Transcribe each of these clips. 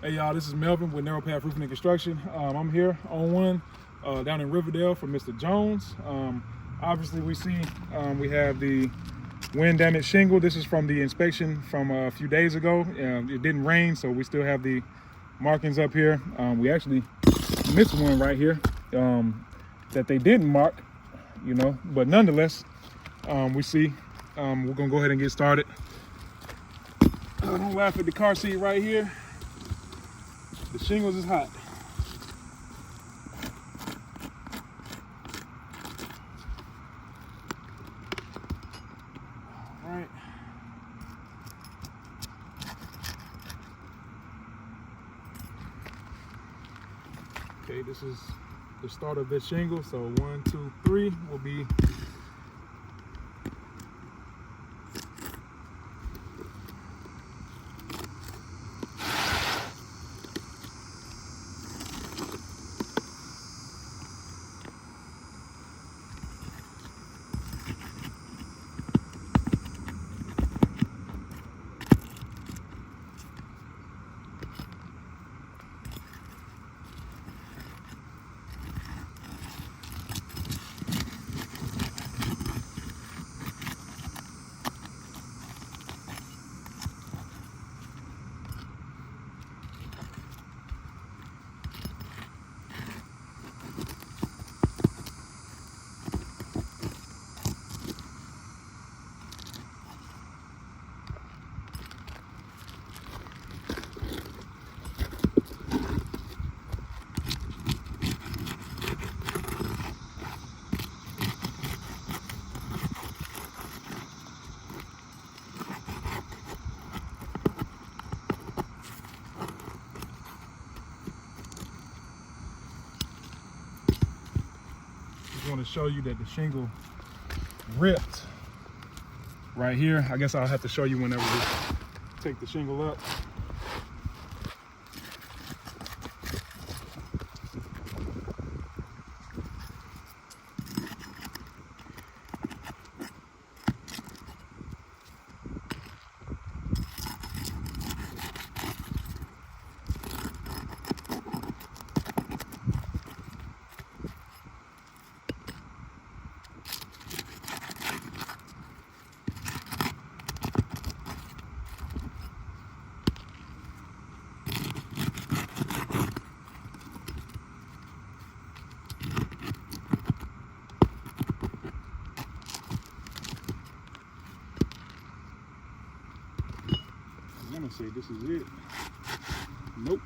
Hey y'all, this is Melvin with Narrow Path Roofing and Construction. I'm here on one down in Riverdale for Mr. Jones. Obviously we see we have the wind damaged shingle. This is from the inspection from a few days ago. It didn't rain, so we still have the markings up here. We actually missed one right here that they didn't mark, you know, but nonetheless, we see we're gonna go ahead and get started. Don't laugh at the car seat right here. The shingles is hot. All right. Okay, this is the start of this shingle. So 1, 2, 3 will be want to show you that the shingle ripped right here. I guess I'll have to show you whenever we take the shingle up. I'm gonna say this is it. Nope.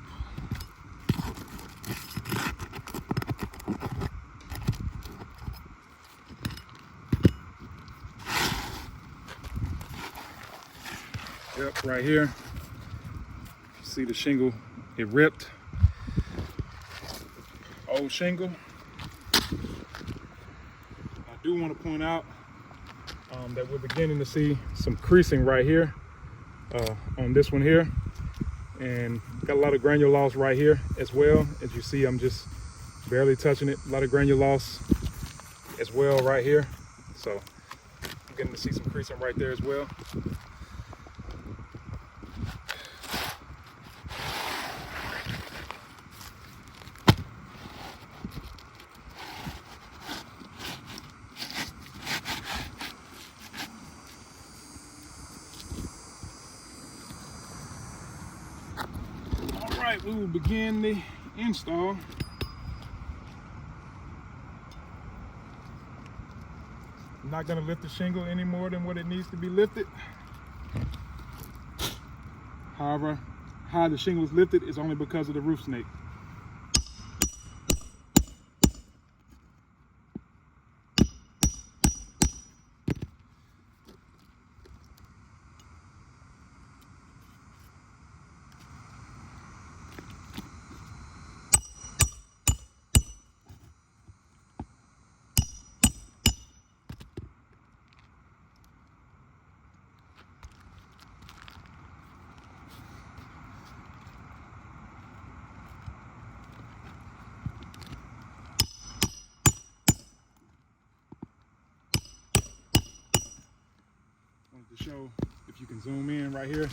Yep, right here. See the shingle, it ripped. Old shingle. I do want to point out that we're beginning to see some creasing right here. On this one here, and got a lot of granule loss right here as well. As you see, I'm just barely touching it. A lot of granule loss as well right here. So I'm getting to see some creasing right there as well. We will begin the install. I'm not going to lift the shingle any more than what it needs to be lifted. However, how the shingle is lifted is only because of the roof snake. To show, if you can zoom in right here,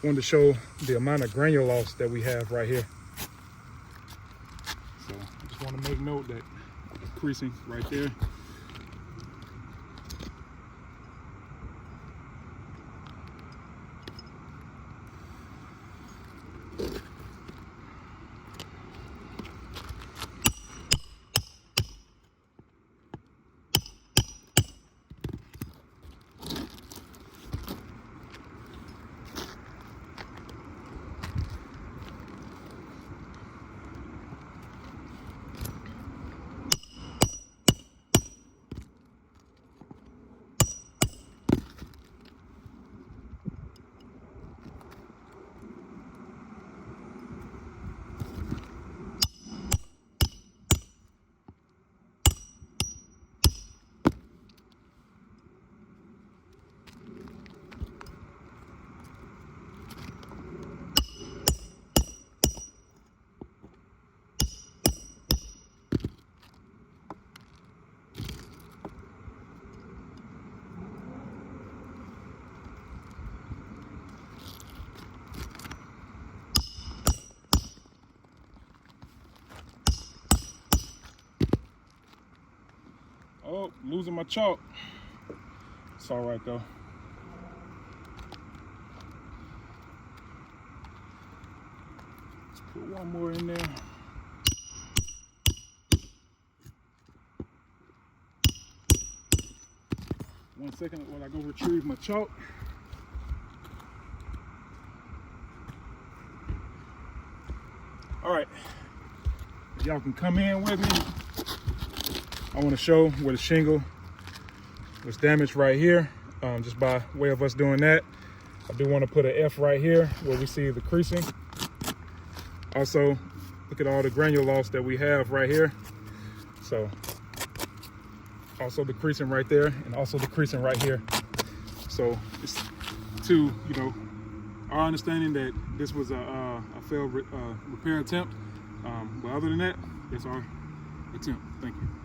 wanted to show the amount of granular loss that we have right here. So I just want to make note that creasing right there. Oh, losing my chalk. It's all right though. Let's put one more in there. One second while I go retrieve my chalk. All right, if y'all can come in with me. I want to show where the shingle was damaged right here. Just by way of us doing that, I do want to put an F right here where we see the creasing. Also, look at all the granular loss that we have right here. So, also the creasing right there, and also the creasing right here. So, it's to, our understanding that this was a failed repair attempt. But other than that, it's our attempt. Thank you.